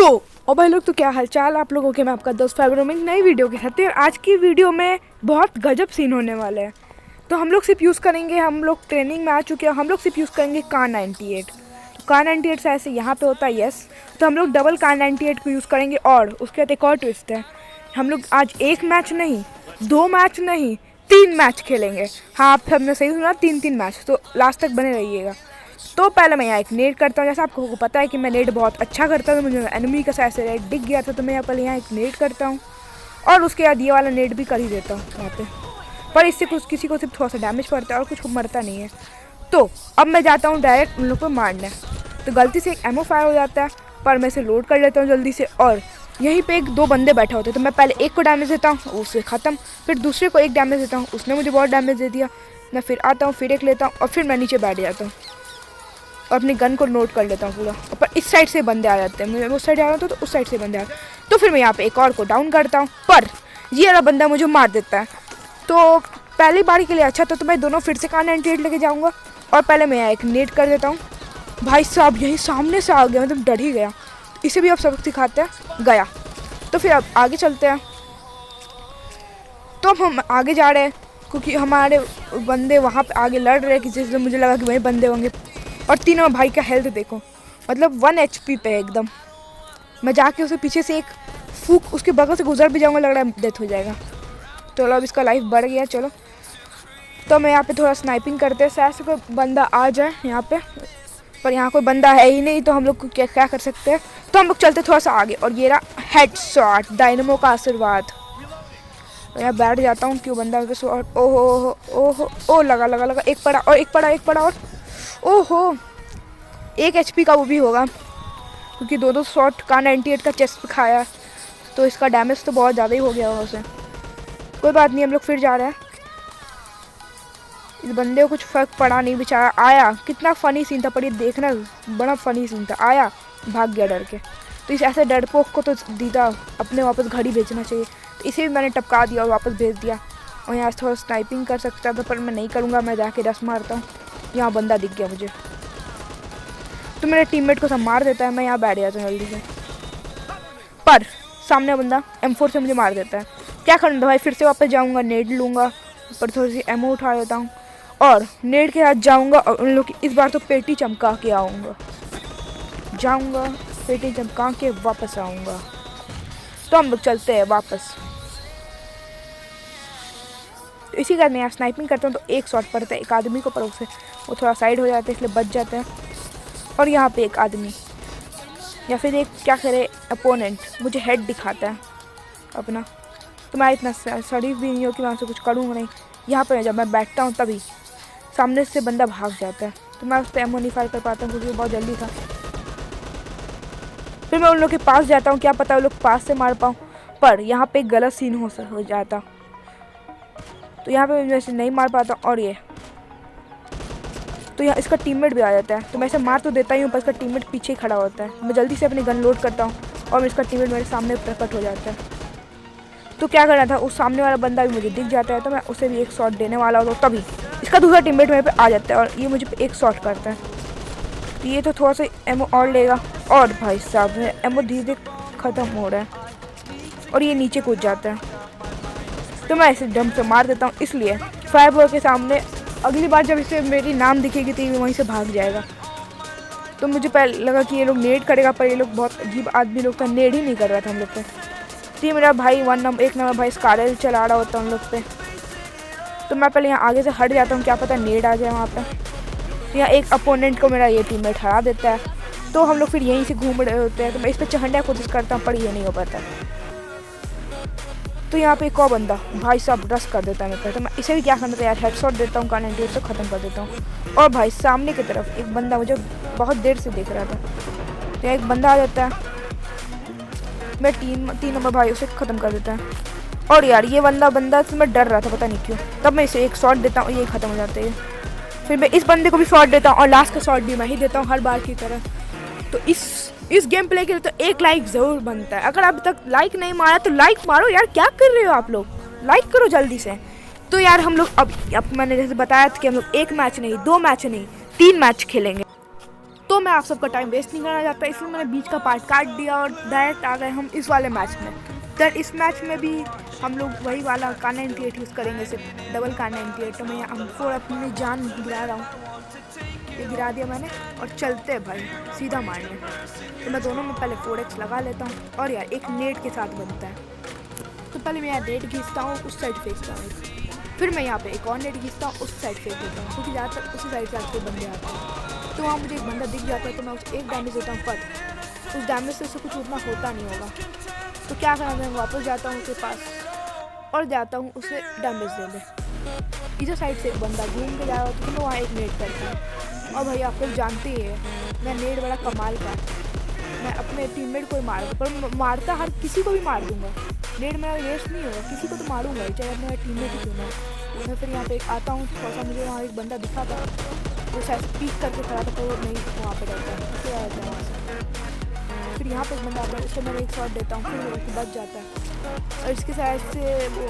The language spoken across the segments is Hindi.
और भाई लोग, तो क्या हालचाल आप लोगों के। मैं आपका दोस्त फैब्रो में एक नई वीडियो के साथ। और आज की वीडियो में बहुत गजब सीन होने वाले हैं। तो हम लोग सिर्फ यूज़ करेंगे, हम लोग ट्रेनिंग में आ चुके हैं, हम लोग सिर्फ यूज़ करेंगे कार 98। तो कार 98 से ऐसे यहाँ पे होता है यस, तो हम लोग डबल कार 98 को यूज़ करेंगे। और उसके बाद एक और ट्विस्ट है, हम लोग आज एक मैच नहीं, 2 मैच नहीं, 3 मैच खेलेंगे। हाँ, आप सबने सही सुना, 3 मैच। तो लास्ट तक बने रहिएगा। तो पहले मैं यहाँ एक नेट करता हूँ। जैसा आपको पता है कि मैं नेट बहुत अच्छा करता हूँ, तो मुझे एनिमी का ऐसे रेट दिख गया था, तो मैं पहले यहाँ एक नेट करता हूँ और उसके बाद ये वाला नेट भी कर ही देता हूँ यहाँ पे। पर इससे कुछ किसी को सिर्फ थोड़ा सा डैमेज पड़ता है और कुछ मरता नहीं है। तो अब मैं जाता हूँ डायरेक्ट उन लोग को मारने। तो गलती से एक एमओ फायर हो जाता है, पर मैं इसे लोड कर लेता हूँ जल्दी से। और यहीं पे एक 2 बंदे बैठे होते हैं, तो मैं पहले एक को डैमेज देता हूँ, उससे ख़त्म। फिर दूसरे को एक डैमेज देता हूँ, उसने मुझे बहुत डैमेज दे दिया। मैं फिर आता हूँ, फिर एक लेता हूँ और फिर मैं नीचे बैठ जाता हूँ और अपनी गन को नोट कर लेता हूँ पूरा। पर इस साइड से बंदे आ जाते हैं, मुझे उस साइड आ रहा था तो उस साइड से बंदे आ रहे। तो फिर मैं यहाँ पे एक और को डाउन करता हूँ, पर ये वाला बंदा मुझे मार देता है। तो पहली बारी के लिए अच्छा था, तो मैं दोनों फिर से कार 98 लेके जाऊँगा। और पहले मैं यहाँ एक नेट कर देता हूँ। भाई साहब यहीं सामने से आ गया, मतलब डर ही गया। इसे भी अब सबक सिखाते हैं, गया। तो फिर अब आगे चलते हैं। तो अब हम आगे जा रहे हैं, क्योंकि हमारे बंदे वहाँ पे आगे लड़ रहे हैं, किसी से मुझे लगा कि वही बंदे होंगे। और तीनों भाई का हेल्थ देखो, मतलब 1 HP पे है एकदम। मैं जाके उसे पीछे से एक फूक उसके बगल से गुजर भी जाऊँगा, लग रहा है डेथ हो जाएगा। तो अब इसका लाइफ बढ़ गया। चलो, तो मैं यहाँ पे थोड़ा स्नाइपिंग करते हैं, शायद से कोई बंदा आ जाए यहाँ पे। पर यहाँ कोई बंदा है ही नहीं, तो हम लोग क्या क्या कर सकते हैं। तो हम लोग चलते थोड़ा सा आगे, और ये रहा हेडशॉट, डायनेमो का आशीर्वाद। यहाँ बैठ जाता हूँ, क्यों बंदा पे शॉट। ओहो ओहो ओहो ओ, लगा लगा लगा, एक पड़ा और एक पड़ा, एक पड़ा और ओहो 1 HP का वो भी होगा, क्योंकि 2 शॉट का 98 का चेस्ट पे खाया, तो इसका डैमेज तो बहुत ज़्यादा ही हो गया होगा उसे। कोई बात नहीं, हम लोग फिर जा रहे हैं। इस बंदे को कुछ फ़र्क पड़ा नहीं, बेचारा आया। कितना फ़नी सीन था, पर ये देखना बड़ा फ़नी सीन था। आया, भाग गया डर के। तो इस ऐसे डरपोक को तो दीदा अपने वापस घड़ी भेजना चाहिए। तो इसे भी मैंने टपका दिया और वापस भेज दिया। और यहाँ से थोड़ा स्नाइपिंग कर सकता था, पर मैं नहीं करूँगा। मैं जाके रस मारता हूँ। यहाँ बंदा दिख गया मुझे, तो मेरे टीममेट को सब मार देता है। मैं यहाँ बैठ जाता हूँ जल्दी से, पर सामने बंदा M4 से मुझे मार देता है। क्या करूँगा भाई, फिर से वापस जाऊँगा, नेट लूँगा, पर थोड़ी सी एमओ उठा लेता हूँ और नेट के साथ जाऊँगा। और उन लोग की इस बार तो पेटी चमका के आऊँगा, जाऊँगा पेटी चमका के वापस आऊँगा। तो हम लोग चलते हैं वापस। तो इसी कारण मैं यहाँ स्नाइपिंग करता हूँ, तो एक शॉट पड़ता है एक आदमी को, पर उससे वो थोड़ा साइड हो जाता है, इसलिए बच जाते हैं। और यहाँ पे एक आदमी या फिर एक क्या करे अपोनेंट मुझे हेड दिखाता है अपना, तो मैं इतना शरीफ भी नहीं हो कि मैं उसे कुछ करूँगा नहीं। यहाँ पर जब मैं बैठता हूँ तभी सामने से बंदा भाग जाता है, तो मैं उस पर एमओ नहीं फायर कर पाता हूँ, क्योंकि वो बहुत जल्दी था। फिर मैं उन लोग के पास जाता हूँ, क्या पता वो लोग पास से मार पाऊँ, पर यहाँ पे एक गलत सीन हो जाता। तो यहाँ पे मैं वैसे नहीं मार पाता। और ये तो यहाँ इसका टीममेट भी आ जाता है, तो मैं इसे मार तो देता ही हूँ, पर इसका टीममेट पीछे ही खड़ा होता है। मैं जल्दी से अपनी गन लोड करता हूँ और इसका टीममेट मेरे सामने प्रकट हो जाता है। तो क्या करना था, उस सामने वाला बंदा भी मुझे दिख जाता है, तो मैं उसे भी एक शॉट देने वाला हूँ, तभी इसका दूसरा टीममेट मेरे पे आ जाता है और ये मुझे एक शॉट करता है। तो ये तो थोड़ा सा एमओ और लेगा, और भाई साहब एमओ धीरे धीरे ख़त्म हो रहा है और ये नीचे कूद जाता है। तो मैं इसे डम से मार देता हूँ, इसलिए फायर के सामने अगली बार जब इसे मेरी नाम दिखेगी तो ये वहीं से भाग जाएगा। तो मुझे पहले लगा कि ये लोग नेड करेगा, पर ये लोग बहुत अजीब आदमी लोग था, नेड ही नहीं कर रहा था हम लोग पे। तो मेरा भाई 1 नंबर भाई स्कारल चला रहा होता उन लोग पे। तो मैं पहले यहाँ आगे से हट जाता हूँ, क्या पता नेड आ जाए वहाँ पे। यहाँ एक अपोनेंट को मेरा ये टीममेट हरा देता है, तो हम लोग फिर यहीं से घूम रहे होते हैं। तो मैं इस पर चढ़ने की कोशिश करता हूँ, पर ये नहीं हो पाता। तो यहाँ पे एक और बंदा भाई साहब रस कर देता है मेरे पे, तो मैं इसे भी क्या करना था यार, हेडशॉट देता हूँ, कार 98 से ख़त्म कर देता हूँ। और भाई सामने की तरफ एक बंदा मुझे बहुत देर से देख रहा था, तो एक बंदा आ जाता है, मैं 3 नंबर भाई उसे ख़त्म कर देता है। और यार ये बंदा से मैं डर रहा था, पता नहीं क्यों। तब मैं इसे एक शॉट देता हूँ, ये ख़त्म हो जाता है। फिर मैं इस बंदे को भी शॉट देता हूँ, और लास्ट का शॉट भी मैं ही देता हूँ हर बार की तरह। तो इस गेम प्ले के लिए तो एक लाइक ज़रूर बनता है। अगर अभी तक लाइक नहीं मारा तो लाइक मारो यार, क्या कर रहे हो आप लोग, लाइक करो जल्दी से। तो यार हम लोग अब मैंने जैसे बताया था कि हम लोग 1 मैच नहीं, 2 मैच नहीं, 3 मैच खेलेंगे। तो मैं आप सबका टाइम वेस्ट नहीं करना चाहता, इसलिए मैंने बीच का पार्ट काट दिया और डायरेक्ट आ गए हम इस वाले मैच में। तो इस मैच में भी हम लोग वही वाला कार 98 यूज़ करेंगे, सिर्फ डबल कार 98। तो मैं M4 अपनी जान गिरा रहा हूँ, ये गिरा दिया मैंने और चलते हैं भाई सीधा मारने। तो मैं दोनों में पहले 4x लगा लेता हूँ और यार एक नेट के साथ बनता है। तो पहले मैं यहाँ नेट खींचता हूँ, उस साइड फेंकता हूँ, फिर मैं यहाँ पे एक और नेट खींचता हूँ, उस साइड फेंक देता हूँ, क्योंकि ज़्यादातर उसी साइड से आके बंदे आते हैं। तो वहाँ मुझे एक बंदा दिख जाता है, तो मैं उसे एक डैमेज देता हूँ, पर उस डैमेज से उसे कुछ उतना होता नहीं होगा। तो क्या करना, मैं वापस जाता हूँ उसके पास और जाता हूँ उसे डैमेज दे ले। इधर साइड से एक बंदा घूम के जा रहा होता है, तो मैं वहाँ एक नेट करता हूँ। और भाई आप लोग जानते ही है मैं नेट बड़ा कमाल का, मैं अपने टीममेट को ही मार दूँ, पर मारता हर किसी को भी मार दूँगा। नेट मेरा वेस्ट नहीं होगा, किसी को तो मारूंगा ही, चाहे मेरा टीममेट ही क्यों ना। मैं फिर यहाँ पे आता हूँ, थोड़ा सा मुझे वहाँ एक बंदा दिखा था, वो शायद पीक करके खड़ा था, तो वो नहीं वहाँ पे रहता है, फिर आ जाता है वहाँ से। फिर यहाँ पे एक बंदा आता है, उससे मैं एक शॉट देता हूँ, फिर वो बच जाता है। और इसके साइड से वो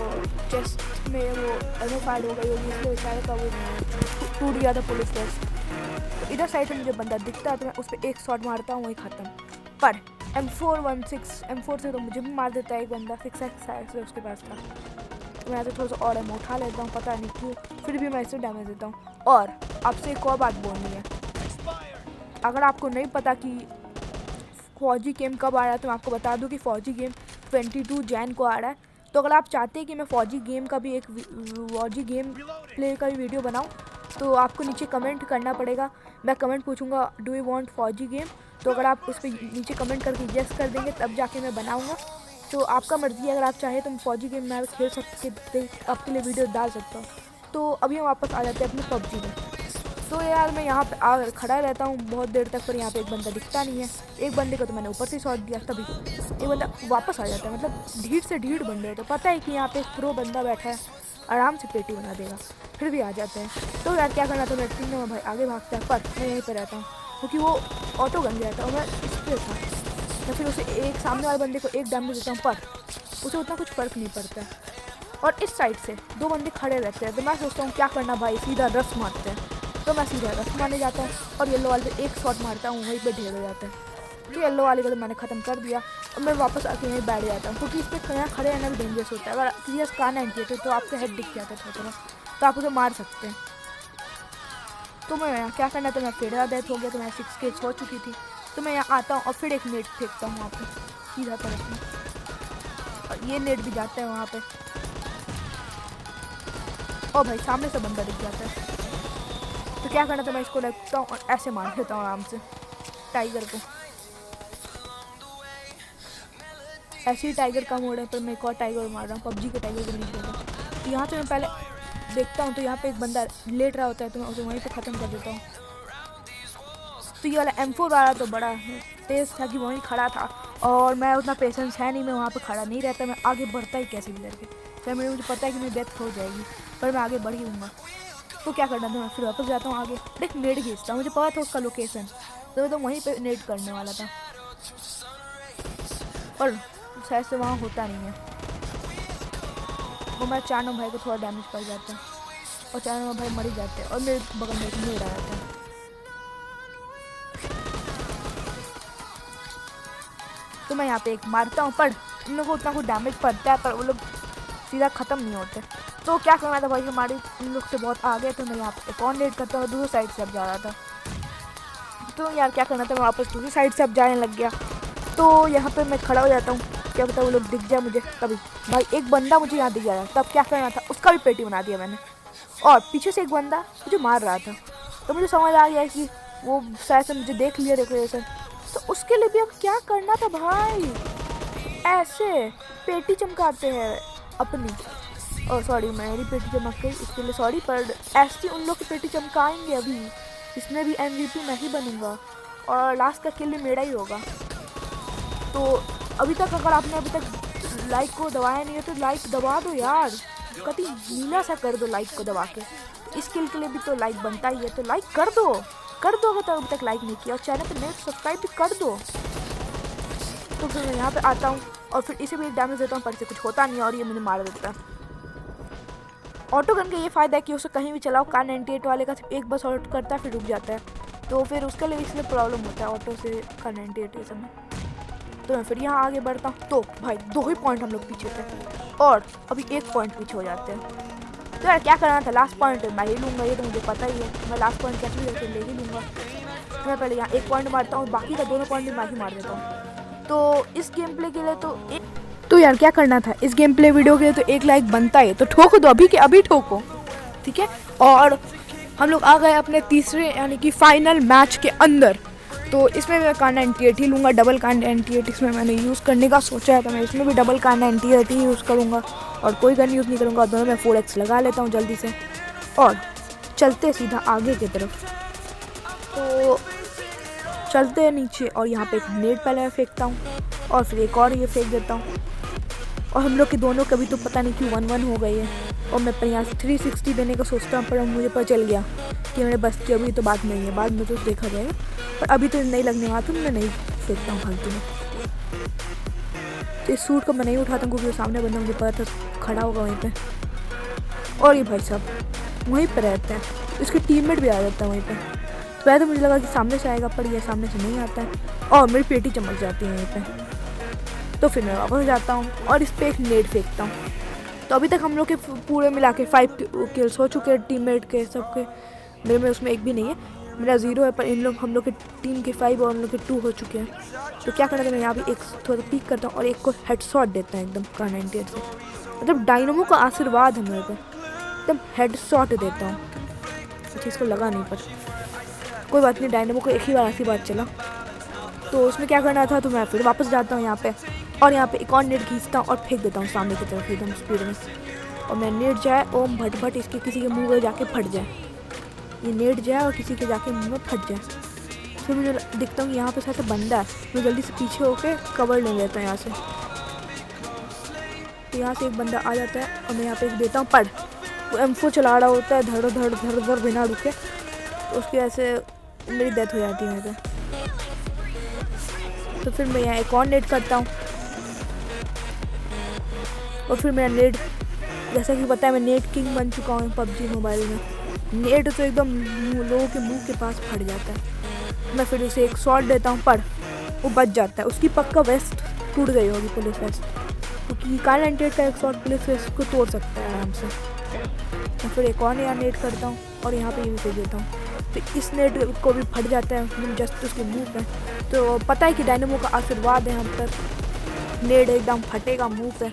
चेस्ट में वो एमो फायर हो गई होगी, इसलिए शायद का वो टूट गया था पुलिस वेस्ट। तो इधर साइड से मुझे बंदा दिखता है, तो मैं उस पर एक शॉट मारता हूँ, वही ख़त्म। पर M4 से तो मुझे भी मार देता है एक बंदा, 6x साइड से उसके पास था। तो मैं ऐसे थोड़ा सा और एमो उठा लेता हूँ, पता नहीं क्यों, फिर भी मैं इसे डैमेज देता हूँ। और आपसे एक और बात बोलनी है, अगर आपको नहीं पता कि फौजी गेम कब आ रहा है, तो मैं आपको बता दूं कि फौजी गेम 22 जैन को आ रहा है। तो अगर आप चाहते हैं कि मैं फौजी गेम का भी फौजी गेम प्ले का भी वीडियो बनाऊं, तो आपको नीचे कमेंट करना पड़ेगा। मैं कमेंट पूछूंगा डू यू वांट फौजी गेम, तो अगर आप उस पर नीचे कमेंट करके यस कर देंगे तब जाके मैं बनाऊंगा। तो आपका मर्ज़ी है, अगर आप चाहें तो मैं फौजी गेम में खेल सकते, आपके लिए वीडियो डाल सकता हूँ। तो अभी हम वापस आ जाते हैं अपने PUBG में। तो यार मैं यहाँ पे खड़ा रहता हूँ बहुत देर तक, पर यहाँ पे एक बंदा दिखता नहीं है। एक बंदे को तो मैंने ऊपर से शॉट दिया, तभी एक बंदा वापस आ जाता है। मतलब ढीठ से ढीठ बंदे होते, पता है कि यहाँ पे एक प्रो बंदा बैठा है, आराम से पेटी बना देगा, फिर भी आ जाते हैं। तो यार क्या करना था, मेरे टीम में भाई आगे भागता है, पर मैं यहीं पर रहता हूँ क्योंकि वो ऑटो गन गया था और मैं इस पर था। मैं फिर उसे एक सामने वाले बंदे को एक डैमेज देता हूँ, पर उसे उतना कुछ फ़र्क नहीं पड़ता है। और इस साइड से दो बंदे खड़े रहते हैं, तो मैं सोचता हूँ क्या करना भाई, सीधा रस मारते हैं। तो मैं सीधा रस मारने जाता हूँ और येलो वाले पे एक शॉट मारता हूँ, वहीं पे ढेर हो जाता है। तो येलो वाले को तो मैंने ख़त्म कर दिया और मैं वापस आके यहीं बैठ जाता हूँ, क्योंकि इस पर यहाँ खड़े रहना भी डेंजरस होता है। अगर सीरियस कार 98 तो आपके हेड दिख जाता है थोड़ा, तो आप उसे मार सकते हैं। तो मैं यहाँ क्या करना था, मैं फेडरा डेथ हो गया, तो मैं 6 kills हो चुकी थी। तो मैं यहाँ आता हूँ और फिर एक नेट फेंकता हूँ वहाँ पर सीधा तरफ में, और ये नेट भी जाता है वहाँ पर। और भाई सामने से बंदा दिख जाता है, तो क्या करना था, मैं इसको लगता हूँ और ऐसे मार देता हूँ आराम से टाइगर को। ऐसे ही टाइगर का मोड़ है, पर मैं एक और टाइगर मार रहा हूँ, PUBG के टाइगर को नहीं छोड़ रहा। तो यहाँ से मैं पहले देखता हूँ, तो यहाँ पे एक बंदा लेट रहा होता है, तो मैं उसे वहीं पे ख़त्म कर देता हूँ। तो ये वाला M4 वाला तो बड़ा तेज़ था कि वहीं खड़ा था, और मैं उतना पेशेंस है नहीं, मैं वहाँ पे खड़ा नहीं रहता, मैं आगे बढ़ता ही कैसे भी करके। चाहे मुझे पता है कि मेरी डेथ हो जाएगी, पर मैं आगे बढ़ ही दूँगा। तो क्या करना था, मैं फिर वापस जाता हूँ आगे, एक नेट खींचता हूँ, मुझे पता था उसका लोकेशन, तो मैं तो वहीं पे नेट करने वाला था, पर शायद से वहाँ होता नहीं है। वो मैं चानों भाई को थोड़ा डैमेज पड़ जाता है, और चानों भाई मर ही जाते हैं, और मेरे बगल में एक नेट आ जाता है। तो मैं यहाँ पे एक मारता हूँ, पर उन लोगों को उतना कुछ डैमेज पड़ता है, पर वो लोग सीधा ख़त्म नहीं होते। तो क्या करना था भाई, हमारी उन लोग से बहुत आगे, तो मैं यहाँ पे एक और नेट करता हूँ, दूसरी साइड से अब जा रहा था। तो यार क्या करना था, मैं वापस दूसरी साइड से अब जाने लग गया। तो यहाँ पे मैं खड़ा हो जाता हूँ, क्या पता वो लोग दिख जाए मुझे। तभी भाई एक बंदा मुझे यहाँ दिख गया, तब क्या करना था, उसका भी पेटी बना दिया मैंने, और पीछे से एक बंदा मुझे मार रहा था। तो मुझे समझ आ गया कि वो शायद से मुझे देख लिया डेकोरेशन, तो उसके लिए भी अब क्या करना था भाई, ऐसे पेटी चमकाते हैं अपनी। और सॉरी मेरी पेटी चमक गई, इसके लिए सॉरी, पर ऐसे उन लोग की पेटी चमकाएंगे अभी। इसमें भी MVP मैं ही बनूंगा, और लास्ट का किल मेरा ही होगा। तो अभी तक अगर आपने अभी तक लाइक को दबाया नहीं है, तो लाइक दबा दो यार, कभी नीला सा कर दो लाइक को दबा के। इस किल के लिए भी तो लाइक बनता ही है, तो लाइक कर दो अगर तो अभी तक लाइक नहीं किया, और चैनल पर नहीं सब्सक्राइब भी कर दो। तो फिर मैं यहाँ पे आता हूँ और फिर इसे भी एक डैमेज देता हूँ, पर इसे कुछ होता नहीं, और ये मुझे मार देता है। ऑटो गन का ये फ़ायदा है कि उसे कहीं भी चलाओ, कार 98 वाले का सिर्फ एक बस आउट करता है, फिर रुक जाता है। तो फिर उसके लिए इसमें प्रॉब्लम होता है ऑटो से का 98 ये सब में। तो मैं फिर यहाँ आगे बढ़ता हूँ। तो भाई 2 ही पॉइंट हम लोग पीछे थे और अभी 1 पॉइंट पीछे हो जाते हैं। तो यार क्या करना था, लास्ट पॉइंट मैं ही लूँगा, ये तो मुझे पता ही है। मैं लास्ट पॉइंट कैसे भी करके ले ही लूँगा। तो मैं पहले यहाँ 1 पॉइंट मारता हूँ, बाकी का दोनों पॉइंट भी मैं ही मार देता हूँ। तो इस गेम प्ले के लिए तो यार क्या करना था, इस गेम प्ले वीडियो के लिए तो 1 लाइक बनता है। तो ठोको दो, अभी के अभी ठोको, ठीक है। और हम लोग आ गए अपने तीसरे यानी कि फाइनल मैच के अंदर। तो इसमें मैं कान 98 ही लूँगा, डबल कान 98 इसमें मैंने यूज़ करने का सोचा है। तो मैं इसमें भी डबल कान 98 ही यूज़ करूँगा और कोई गन यूज़ नहीं करूँगा। दोनों में 4x लगा लेता हूँ जल्दी से और चलते सीधा आगे की तरफ। तो चलते हैं नीचे और यहाँ पे एक नेट पहले फेंकता हूँ और फिर एक और ये फेंक देता हूँ। और हम लोग के दोनों कभी तो पता नहीं क्यों 1-1 हो गई है। और मैं पर यहाँ से 360 देने का सोचता हूँ, पर मुझे पता चल गया कि मेरे बस की अभी तो बात नहीं है, बाद में तो देखा जाएगा। पर अभी तो नहीं लगने वाला, तो मैं नहीं फेंकता हूँ फालतू में। तो इस सूट को मैं नहीं उठाता हूँ क्योंकि सामने बंदा मुझे पता था खड़ा होगा वहीं पे। और ये भाई साहब वहीं पर रहता है, इसके टीममेट भी आ जाता है वहीं पर। तो पहले तो मुझे लगा कि सामने से आएगा, पर ये सामने से नहीं आता है और मेरी पेटी चमक जाती है वहीं पर। तो फिर मैं वापस जाता हूँ और इस पर एक नेट फेंकता हूँ। तो अभी तक हम लोग के पूरे मिला के 5 किल्स हो चुके हैं टीममेट के सबके। मेरे में उसमें एक भी नहीं है, मेरा 0 है। पर हम लोग के टीम के 5 और हम लोग के 2 हो चुके हैं। तो क्या करना है, मैं यहाँ पे एक थोड़ा पीक करता हूँ और एक को हेडशॉट देता है एकदम कान 98 से। मतलब डायनामो का आशीर्वाद है मेरे को, एकदम हेडशॉट देता हूँ। इस चीज़ को लगा नहीं, पर कोई बात नहीं, डायनामो को एक ही बार आशीर्वाद चला। तो उसमें क्या करना था, तो मैं फिर वापस जाता हूँ यहाँ पे और यहाँ पे एक और नेट खींचता हूँ और फेंक देता हूँ सामने की तरफ एकदम स्पीड में। और मैं नेट जाए ओम भट भट इसके किसी के मुंह में जाके फट जाए, ये नेट जाए और किसी के जाके मुंह में फट जाए। फिर मुझे दिखता हूँ यहाँ पे शायद बंदा है, मैं जल्दी से पीछे होके कवर ले लेता हूँ यहाँ से। तो यहाँ से एक बंदा आ जाता है और मैं यहाँ पे एक देता हूँ पड़। वो M4 चला रहा होता है धड़ धड़ धड़ धड़ बिना रुके, तो उसकी ऐसे मेरी डेथ हो जाती है यहाँ पे। तो फिर मैं यहाँ एक और नेट करता हूँ और फिर मेरा नेट, जैसा कि पता है मैं नेट किंग बन चुका हूँ PUBG मोबाइल में। नेट तो एकदम लोगों के मुंह के पास फट जाता है। मैं फिर उसे एक शॉट देता हूँ पर वो बच जाता है, उसकी पक्का वेस्ट टूट गई होगी, पुलिस वेस्ट, क्योंकि कान 98 का एक शॉट पुलिस वेस्ट को तोड़ सकता है आराम से। मैं फिर एक और नया नेट करता हूँ और यहाँ पे ये भी फेंक देता हूँ। तो इस नेट को भी फट जाता है जस्ट उसके मुंह पे। तो पता है कि डायनामो का आशीर्वाद है हम पर, नेट एकदम फटेगा मुंह पे।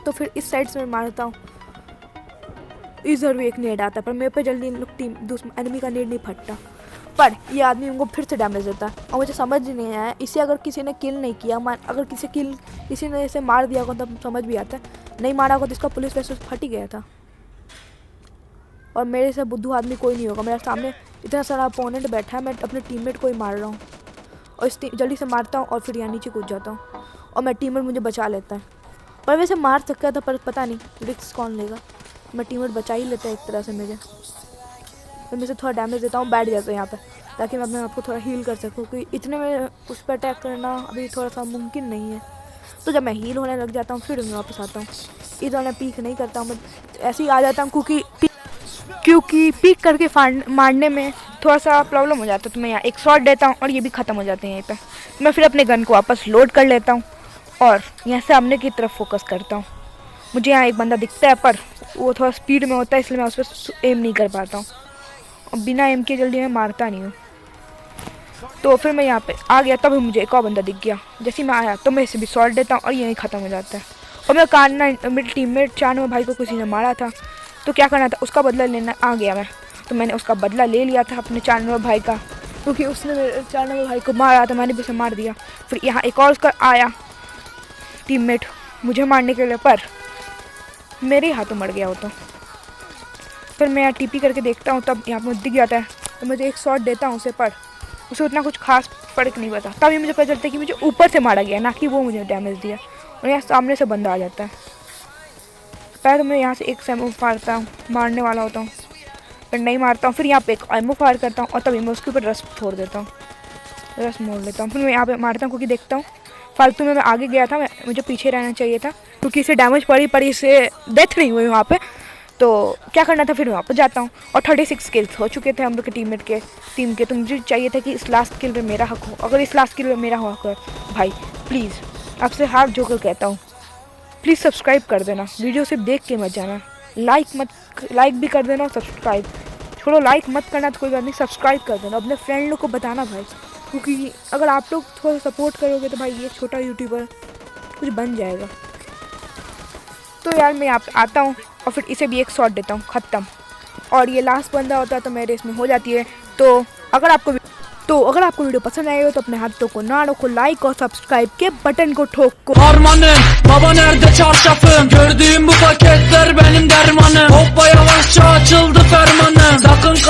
तो फिर इस साइड से मैं मारता हूँ, इधर भी एक नेट आता है पर मेरे पे जल्दी इन लोग एनिमी का नेट नहीं फटता। पर ये आदमी उनको फिर से डैमेज देता है और मुझे समझ नहीं आया इसे अगर किसी ने किल नहीं किया, अगर किसी ने इसे मार दिया होगा तब समझ भी आता है, नहीं मारा होगा तो इसका पुलिस वैसे फट ही गया था। और मेरे से बुद्धू आदमी कोई नहीं होगा, मेरे सामने इतना सारा अपोनेंट बैठा है, मैं अपने टीममेट को ही मार रहा हूँ और जल्दी से मारता हूँ और फिर यहाँ नीचे कूद जाता हूँ और मैं टीममेट मुझे बचा लेता है। पर वैसे मार सकता था पर पता नहीं रिस्क कौन लेगा, मैं टीममेट बचा ही लेता है एक तरह से मुझे। फिर मैं से थोड़ा डैमेज देता हूँ, बैठ जाता है यहाँ पर ताकि मैं अपने आपको थोड़ा हील कर सकूँ, क्योंकि इतने में उस पर अटैक करना अभी थोड़ा सा मुमकिन नहीं है। तो जब मैं हील होने लग जाता हूँ फिर मैं वापस आता हूँ। इधर मैं पीक नहीं करता हूँ, मैं ऐसे ही आ जाता हूँ क्योंकि पीक करके मारने में थोड़ा सा प्रॉब्लम हो जाता है। तो मैं यहाँ एक शॉट देता हूँ और ये भी ख़त्म हो जाते हैं यहीं पे। मैं फिर अपने गन को वापस लोड कर लेता हूँ और यहाँ से सामने की तरफ फोकस करता हूँ। मुझे यहाँ एक बंदा दिखता है पर वो थोड़ा स्पीड में होता है, इसलिए मैं उस पर एम नहीं कर पाता हूँ और बिना एम के जल्दी मैं मारता नहीं हूँ। तो फिर मैं यहाँ पे आ गया, तब मुझे एक और बंदा दिख गया। जैसे मैं आया तो मैं इसे भी शॉट देता हूँ और यहीं ख़त्म हो जाता है। और मैं मेरे टीममेट 94 भाई को किसी ने मारा था, तो क्या करना था, उसका बदला लेना आ गया मैं। तो मैंने उसका बदला ले लिया था अपने 94 भाई का, क्योंकि उसने मेरे 94 भाई को मारा था, मैंने भी उसे मार दिया। फिर यहाँ एक और उसका आया टीममेट मुझे मारने के लिए, पर मेरे हाथों मर गया वो। तो फिर मैं यहाँ टीपी करके देखता हूँ, तब यहाँ पर दिख जाता है, तो मुझे एक शॉट देता हूँ उसे, पर उसे उतना कुछ खास फ़र्क नहीं पड़ता। तभी मुझे पता चलता है कि मुझे ऊपर से मारा गया, ना कि वो मुझे डैमेज दिया। और यहाँ सामने से बंदा आ जाता है। पहले तो मैं यहाँ से एक एमो फाड़ता हूँ, मारने वाला होता हूँ, पर नहीं मारता हूँ। फिर यहाँ पे एक एमो फायर करता हूँ और तभी मैं उसके ऊपर रस फोड़ देता हूँ, रस मोड़ लेता हूँ। फिर मैं यहाँ पे मारता हूँ क्योंकि देखता हूँ फालतू में मैं आगे गया था, मुझे पीछे रहना चाहिए था, क्योंकि इसे डैमेज पड़ी इसे डेथ नहीं हुई वहाँ पे। तो क्या करना था, फिर मैं वापस जाता हूँ और 36 किल्स हो चुके थे हम लोग के टीम के। तो मुझे चाहिए था कि इस लास्ट किल में मेरा हक हो। अगर इस लास्ट किल में मेरा हक है भाई, प्लीज़ आपसे हाथ जोड़कर कहता हूँ, प्लीज़ सब्सक्राइब कर देना। वीडियो सिर्फ देख के मत जाना, लाइक भी कर देना और सब्सक्राइब छोड़ो, लाइक मत करना तो कोई बात नहीं, सब्सक्राइब कर देना। अपने फ्रेंड लोग को बताना भाई, क्योंकि अगर आप लोग थोड़ा सपोर्ट करोगे तो भाई ये छोटा यूट्यूबर कुछ बन जाएगा। तो यार मैं आप आता हूँ और फिर इसे भी एक शॉट देता हूँ, ख़त्म। और ये लास्ट बंदा होता है तो मेरे इसमें हो जाती है। तो अगर आपको वीडियो पसंद आए हो तो अपने हाथों को ना रोको, लाइक और सब्सक्राइब के बटन को ठोको। Harmanım, baba nerede çarşafım? Gördüğüm bu paketler benim dermanım. Hoppa yavaşça açıldı fermanım. Sakın